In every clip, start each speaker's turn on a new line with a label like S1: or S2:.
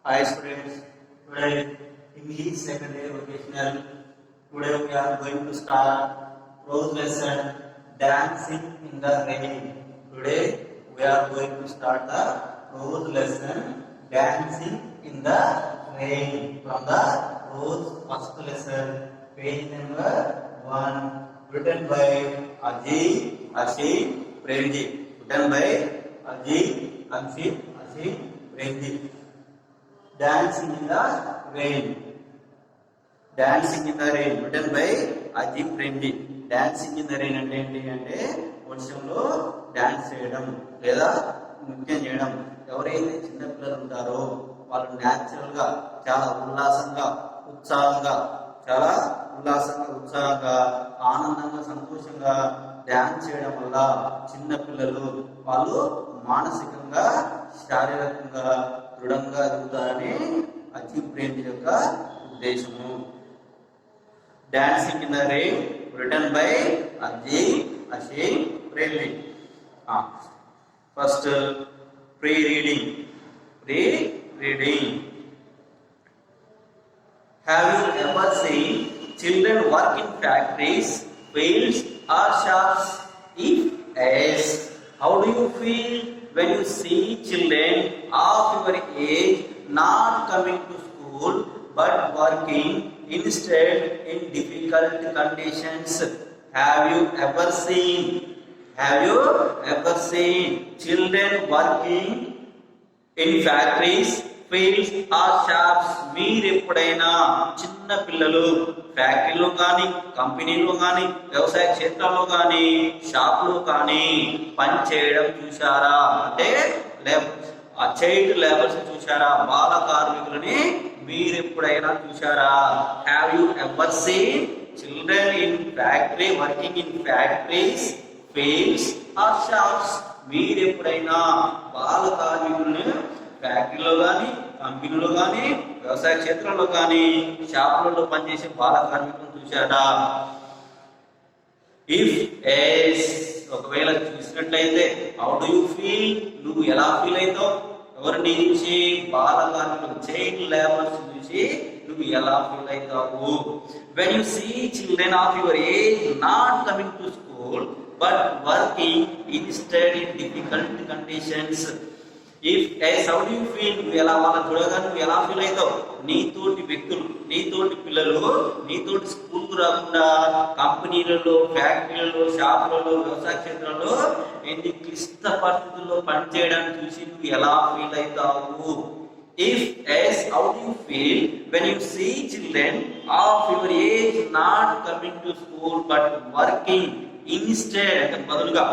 S1: Hi students, today English secondary vocational. Today we are going to start prose lesson Dancing in the Rain. Today we are going to start the prose lesson Dancing in the Rain from the prose first lesson, page number 1, written by Ashim Premji. Written by Ashim Premji. Dancing in the Rain. Dancing in the Rain written by Ajib Premji. Dancing in the rain అంటే ఏంటి అంటే వర్షంలో dance చేయడం లేదా నృత్యం చేయడం. ఎవరైతే చిన్నపిల్లలు ఉంటారో వాళ్ళు న్యాచురల్ గా చాలా ఉల్లాసంగా ఉత్సాహంగా ఆనందంగా సంతోషంగా డాన్స్ చేయడం వల్ల చిన్నపిల్లలు వాళ్ళు మానసికంగా శారీరకంగా దృఢంగా ఎదుగుతారని అజీబ్ ప్రేమ్ యొక్క ఉద్దేశము. Dancing in the rain written by Ashim Premji. First pre-reading. Have you ever seen children work in factories, fields or shops? If yes, how do you feel when you see children of your age not coming to school but working instead in difficult conditions? Have you ever seen children working in factories, fields or shops? మీరు ఎప్పుడైనా చిన్న పిల్లలు ఫ్యాక్టరీలో కానీ కంపెనీలో కానీ వ్యవసాయ క్షేత్రాల్లో కానీ షాపులో కానీ పని చేయడం చూశారా? అంటే చైల్డ్ లేబర్స్ చూశారా? బాల కార్మికులని మీరు ఎప్పుడైనా చూశారా? Have you ever seen children in factory working in factories, fields or shops? మీరు ఎప్పుడైనా బాల కార్మికులని ఫ్యాక్టరీలో కానీ కంపెనీలో కానీ వ్యవసాయ క్షేత్రంలో కానీ షాపులలో పనిచేసే బాల కార్మికులను చూశారా? ఇఫ్ ఎస్, ఒకవేళ చూసినట్లయితే హౌ డు యూ ఫీల్, నువ్వు ఎలా ఫీల్ అవుతావు? ఎవరిని చూసి? బాల కార్మికులు, చైల్డ్ లేబర్స్ చూసి నువ్వు ఎలా ఫీల్ అవుతావు? When you see children of your age not coming to school but working instead in difficult conditions. If yes, how do you feel, నువ్వు ఎలా వాళ్ళని చూడగా నువ్వు ఎలా ఫీల్ అవుతావు? నీతోటి వ్యక్తులు, నీతోటి పిల్లలు నీతోటి స్కూల్కు రాకుండా కంపెనీలలో, ఫ్యాక్టరీలలో, షాపులలో, వ్యవసాయ క్షేత్రంలో ఎన్ని క్లిష్ట పరిస్థితుల్లో పనిచేయడానికి చూసి నువ్వు ఎలా ఫీల్ అవుతావు? If yes, how do you feel when you see children of your age not coming to school but working instead, అంటే బదులుగా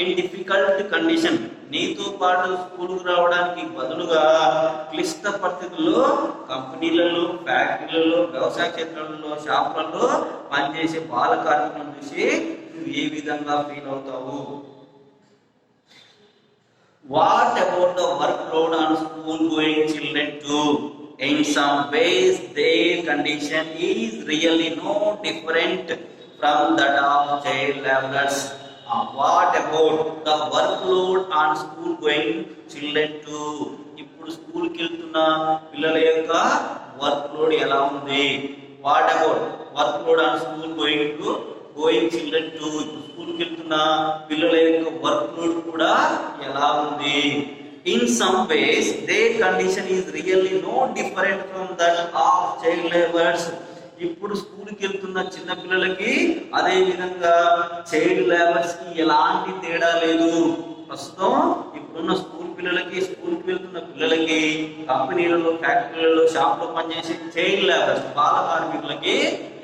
S1: ఇన్ డిఫికల్ట్ కండిషన్, నీతో పాటు స్కూల్కు రావడానికి బదులుగా క్లిష్ట పరిస్థితుల్లో కంపెనీలలో, ఫ్యాక్టరీలలో, వ్యవసాయ క్షేత్రాలలో, షాపులలో పనిచేసే బాల కార్మికులను చూసి నువ్వు ఏ విధంగా ఫీల్ అవుతావు? What about the work load on school going children to? In some ways their condition is really no different from that of child laborers. What about the workload on school going children to? ఇప్పుడు school కి వెళ్తున్న పిల్లల యొక్క work load ఎలా ఉంది? What about work load on school going children to? School కి వెళ్తున్న పిల్లల యొక్క వర్క్ లోడ్ కూడా ఎలా ఉంది? In some ways their condition is really no different from that of child laborers. ఇప్పుడు స్కూల్కి వెళ్తున్న చిన్న పిల్లలకి అదే విధంగా చైల్డ్ లేబర్స్ కి ఎలాంటి తేడా లేదు. ప్రస్తుతం ఇప్పుడున్న స్కూల్కి వెళ్తున్న పిల్లలకి కంపెనీలలో, ఫ్యాక్టరీలలో, షాప్లో పనిచేసే చైల్డ్ లేబర్స్, బాల కార్మికులకి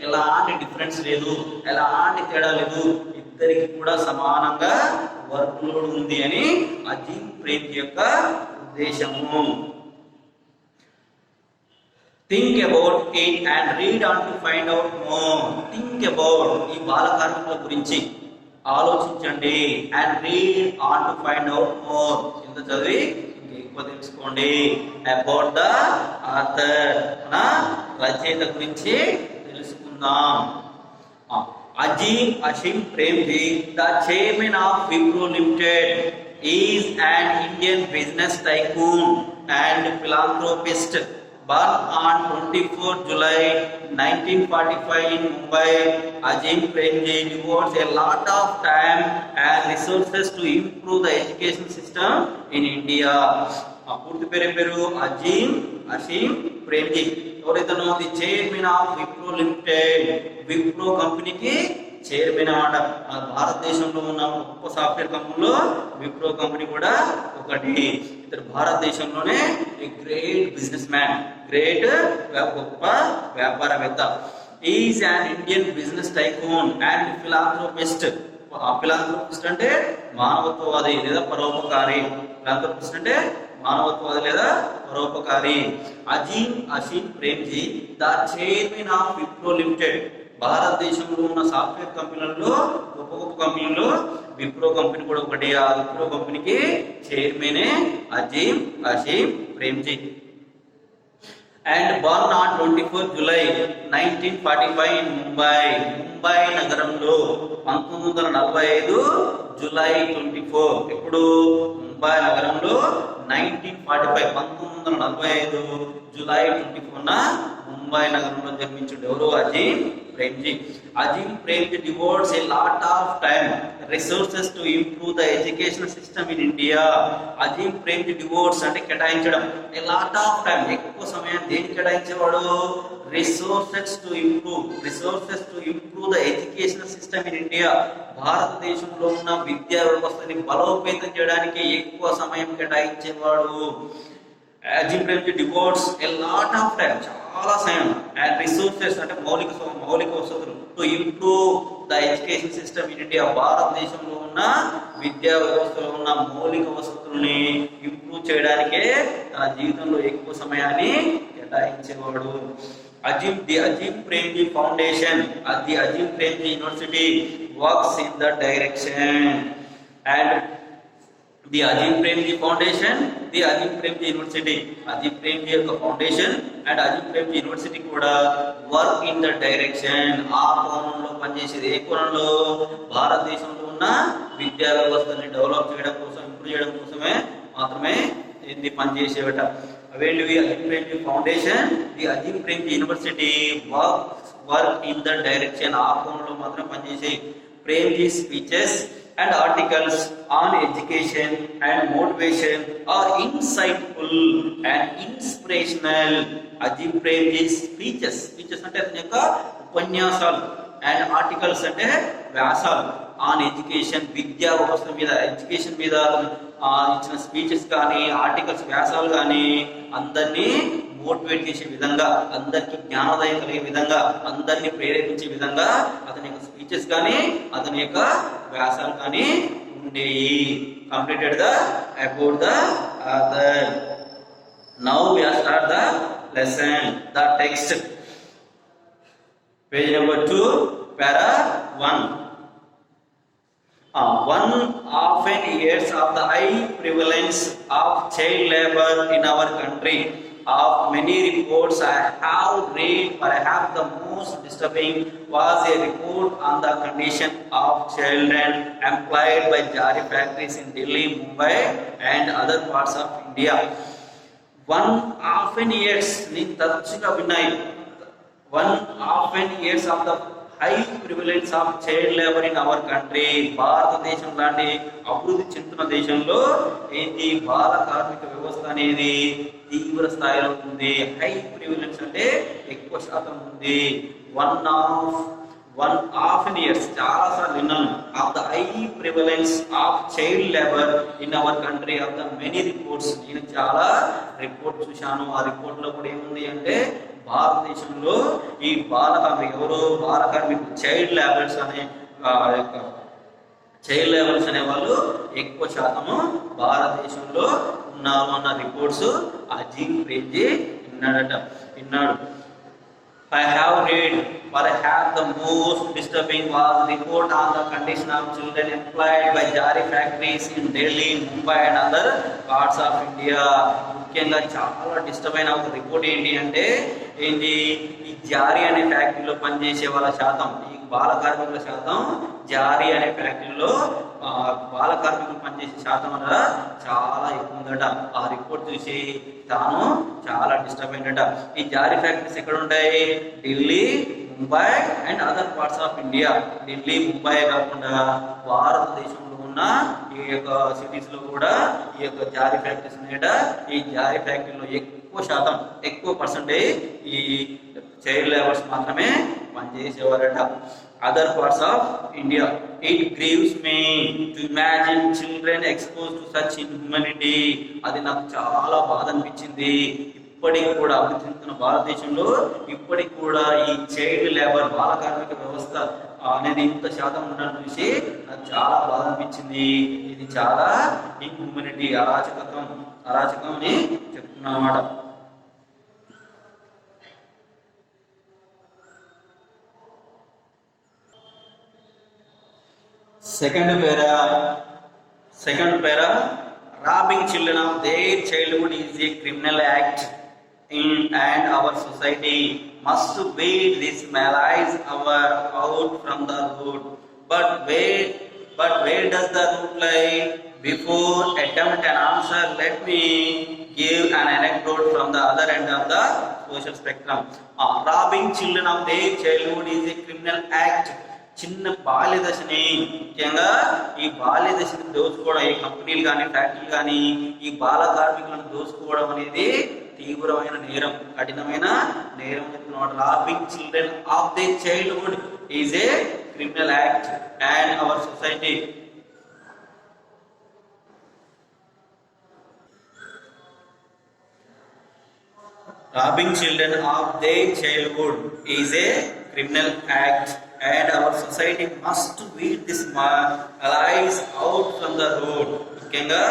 S1: ఎలాంటి డిఫరెన్స్ లేదు, ఎలాంటి తేడా లేదు. ఇద్దరికి కూడా సమానంగా వర్క్ లోడ్ ఉంది అని అజీబ్ ప్రేమ్ యొక్క ఉద్దేశము. Think about it and read on to find out more. Think about, ఈ బాల కార్మికుల గురించి ఆలోచించండి. and read on to find out more, కింద చదివి ఇంకా ఎక్కువ తెలుసుకోండి. about the author, మన రచయిత గురించి తెలుసుకుందాం. Ashim Premji, the chairman of Wipro Limited, is an Indian business tycoon and philanthropist Born on 24 July 1945 in Mumbai, Azim Premji devotes a lot of time and resources to improve the education system in India. పూర్తి పేరు అజీం ప్రేమ్జీ. ఎవరైతే the chairman of Wipro limited, Wipro కంపెనీకి chairman అన్నమాట. భారతదేశంలో ఉన్న గొప్ప software కంపెనీలో Wipro company కూడా ఒకటి. ఇతడు భారతదేశంలోనే గ్రేట్ బిజినెస్ మ్యాన్, గ్రేట్ గొప్ప వ్యాపారవేత్త. Is an Indian business tycoon and philanthropist. Philanthropist అంటే మానవత్వవాది లేదా పరోపకారి. ఫిలాంథ్రోపిస్ట్ అంటే మానవత్వవాది లేదా పరోపకారి. Azim Premji the chairman of Wipro limited. భారతదేశంలో ఉన్న సాఫ్ట్వేర్ కంపెనీలలో గొప్ప గొప్ప కంపెనీలో విప్రో కంపెనీ కూడా ఒకటి. ఆ విప్రో కంపెనీకి చైర్మనే Azim Premji. And born on 24 July 1945 in Mumbai నగరంలో 1945 జూలై 24. ఇప్పుడు ముంబై నగరంలో 1945 జూలై 24న ముంబై నగరంలో జన్మించాడు. ఎవరు? Azim Premji. Azim Premji devotes a lot of time resources to improve the education system in India. Azim Premji devotes అంటే కేటాయించడం. ఏ లాట్ ఆఫ్ టైం, ఎక్కువ సమయం దేనికి కేటాయించేవాడు? Resources to improve the education system in India. భారతదేశంలో ఉన్న విద్యా వ్యవస్థని బలోపేతం చేయడానికి ఎక్కువ సమయం కేటాయించేవాడు. Azim Premji devotes a lot of time, చాలా సమయం, అండ్ రిసోర్సెస్ అంటే మౌలిక వసతులు, to improve the education system in India. భారతదేశంలో ఉన్న విద్యా వ్యవస్థలో ఉన్న మౌలిక వసతుల్ని ఇంప్రూవ్ చేయడానికే తన జీవితంలో ఎక్కువ సమయాన్ని కేటాయించేవాడు. The Azim Premji foundation, the Azim Premji university works in the direction. And the Azim Premji foundation, the Azim Premji university, Azim Premji యొక్క foundation and Azim Premji university కూడా వర్క్ ఇన్ ద డైరెక్షన్, ఆ కోణంలో పనిచేసేది. ఏ కోణంలో? భారతదేశంలో ఉన్న విద్యా వ్యవస్థని డెవలప్ చేయడం కోసం, ఇంప్రూవ్ చేయడం కోసమే మాత్రమే ఇది పనిచేసేవట. అవేంటివి? Azim Premji foundation, the Azim Premji university work in the direction, ఆ కోణంలో మాత్రం పనిచేసే. Premji speeches and articles on education and motivation are insightful and inspirational. Azeem Premji speeches అంటే అతని యొక్క ఉపన్యాసాలు, అండ్ ఆర్టికల్స్ అంటే వ్యాసాలు, ఆన్ ఎడ్యుకేషన్, విద్యా వ్యవస్థ మీద, ఎడ్యుకేషన్ మీద ఇచ్చిన స్పీచెస్ కానీ, ఆర్టికల్స్ వ్యాసాలు కానీ అందరినీ మోటివేట్ చేసే విధంగా, అందరికి జ్ఞానోదయం కలిగే విధంగా, అందరినీ ప్రేరేపించే విధంగా అతని యొక్క స్పీచెస్ కానీ, అతని యొక్క వ్యాసాలు కానీ ఉండేవి. Completed the about the author. Now we are start the lesson, the text. Page number 2, para 1. One often hears of the high prevalence of child labor in our country. Of many reports I have read, perhaps the most disturbing was a report on the condition of children employed by Jari factories in Delhi, Mumbai and other parts of India. One often hears, నేను తరచుగా విన్నాయి. One often hears of the high prevalence of child labor in our country. భారతదేశం లాంటి అభివృద్ధి చెందుతున్న దేశంలో ఏంటి? బాల కార్మిక వ్యవస్థ అనేది తీవ్ర స్థాయిలో ఉంది. హై ప్రివిలెన్స్ అంటే ఎక్కువ శాతం ఉంది. వన్ ఆఫెన్ ఇయర్స్, చాలా సార్లు విన్నాను. Of the high prevalence of child labour in our country, of the many reports. నేను చాలా రిపోర్ట్ చూశాను. ఆ రిపోర్ట్ లో కూడా ఏముంది అంటే, భారతదేశంలో ఈ బాల కార్మికులు, ఎవరు బాల కార్మికులు, చైల్డ్ లేబర్స్ అనే చైల్డ్ లేబర్స్ అనే వాళ్ళు ఎక్కువ శాతము భారతదేశంలో ఉన్నారు అన్న రిపోర్ట్స్ అజీం ప్రేమ్జీ విన్నాడు. I have read, perhaps the most disturbing was report on the condition of children employed by Jari factories in Delhi, Mumbai and other parts of India. ముఖ్యంగా చాలా డిస్టర్బ్ అయిన ఒక రిపోర్ట్ ఏంటి అంటే, ఈ జారీ అనే ఫ్యాక్టరీలో పనిచేసే వాళ్ళ శాతం, ఈ బాల కార్మికుల శాతం జారీ అనే ఫ్యాక్టరీలో బాల కార్మికులు పనిచేసే శాతం వల్ల చాలా ఎక్కువ ఉందట. ఆ రిపోర్ట్ చూసి తాను చాలా డిస్టర్బ్ అయిందట. ఈ జారీ ఫ్యాక్టరీస్ ఎక్కడ ఉంటాయి? Delhi, Mumbai and other parts of India. Delhi, Mumbai కాకుండా భారతదేశంలో ఉన్న ఈ యొక్క సిటీస్ లో కూడా ఈ యొక్క జారీ ఫ్యాక్టరీస్ ఉన్నాయట. ఈ జారీ ఫ్యాక్టరీలో ఎక్కువ శాతం, ఎక్కువ పర్సెంటేజ్ ఈ చైల్డ్ లేబర్స్ మాత్రమే పనిచేసేవారట. Other parts of India. It grieves me to imagine children expose to such inhumanity. అది నాకు చాలా బాధ అనిపించింది. ఇప్పటికి కూడా అభివృద్ధి చెందుతున్న భారతదేశంలో ఇప్పటికి కూడా ఈ చైల్డ్ లేబర్, బాల కార్మిక వ్యవస్థ అనేది ఇంత శాతం ఉండడం చూసి నాకు చాలా బాధ అనిపించింది. ఇది చాలా ఇన్హ్యూమనిటీ, అరాచకం అని చెప్తున్నా అన్నమాట. Second para, robbing children of their childhood is a criminal act and our society must weed this malice out from the root. But where does the root lie? Before attempt an answer, let me give an anecdote from the other end of the social spectrum. Robbing children of their childhood is a criminal act. చిన్న బాల్య దశని, ముఖ్యంగా ఈ బాల్య దశని దోచుకోవడం, ఈ కంపెనీలు కానీ ఫ్యాక్టరీలు కానీ ఈ బాల కార్మికులను దోచుకోవడం అనేది తీవ్రమైన నేరం, కఠినమైన నేరం చెప్తున్నాడు. Robbing children of they childhood is a criminal act and our society robbing children of their childhood is a criminal act and our society must weed this malice out from the root. ముఖ్యంగా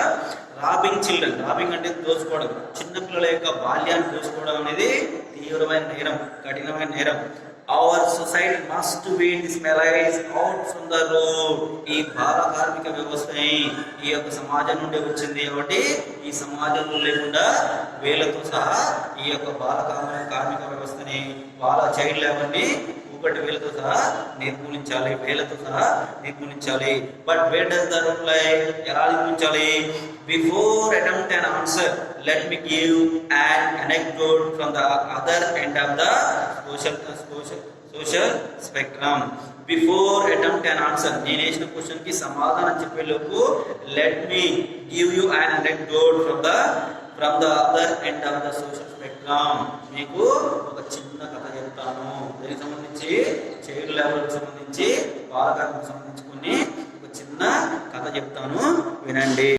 S1: robbing children, robbing అంటే దోచుకోవడం, చిన్నపిల్లల యొక్క బాల్యాన్ని దోచుకోవడం అనేది తీవ్రమైన నేరం, కఠినమైన నేరం. Our society must weed this malaise out from the road. ఈ బాల కార్మిక వ్యవస్థని ఈ యొక్క సమాజం నుండి వచ్చింది కాబట్టి ఈ సమాజంలో లేకుండా వేలతో సహా ఈ యొక్క బాల కార్మిక వ్యవస్థని, బాల చైల్డ్ లేబర్ని వేలతో సహా నిర్మూలించాలి, వేలతో సహా నిర్మూలించాలి. But where does the rule లై? ఎలా నిర్మూలించాలి? Before attempt an answer, let me give an anecdote from the other end of the social spectrum. Before attempt an answer, నేను వేసిన క్వశ్చన్ కి సమాధానం చెప్పే లోపు let me give you an anecdote from the other end of the social spectrum. మీకు ఒక చిన్న కథ చెప్తాను. దీనికి సంబంధించి చైల్డ్ లేబర్కి సంబంధించి, బాల కార్మికులకు సంబంధించి ఒక చిన్న కథ చెప్తాను, వినండి.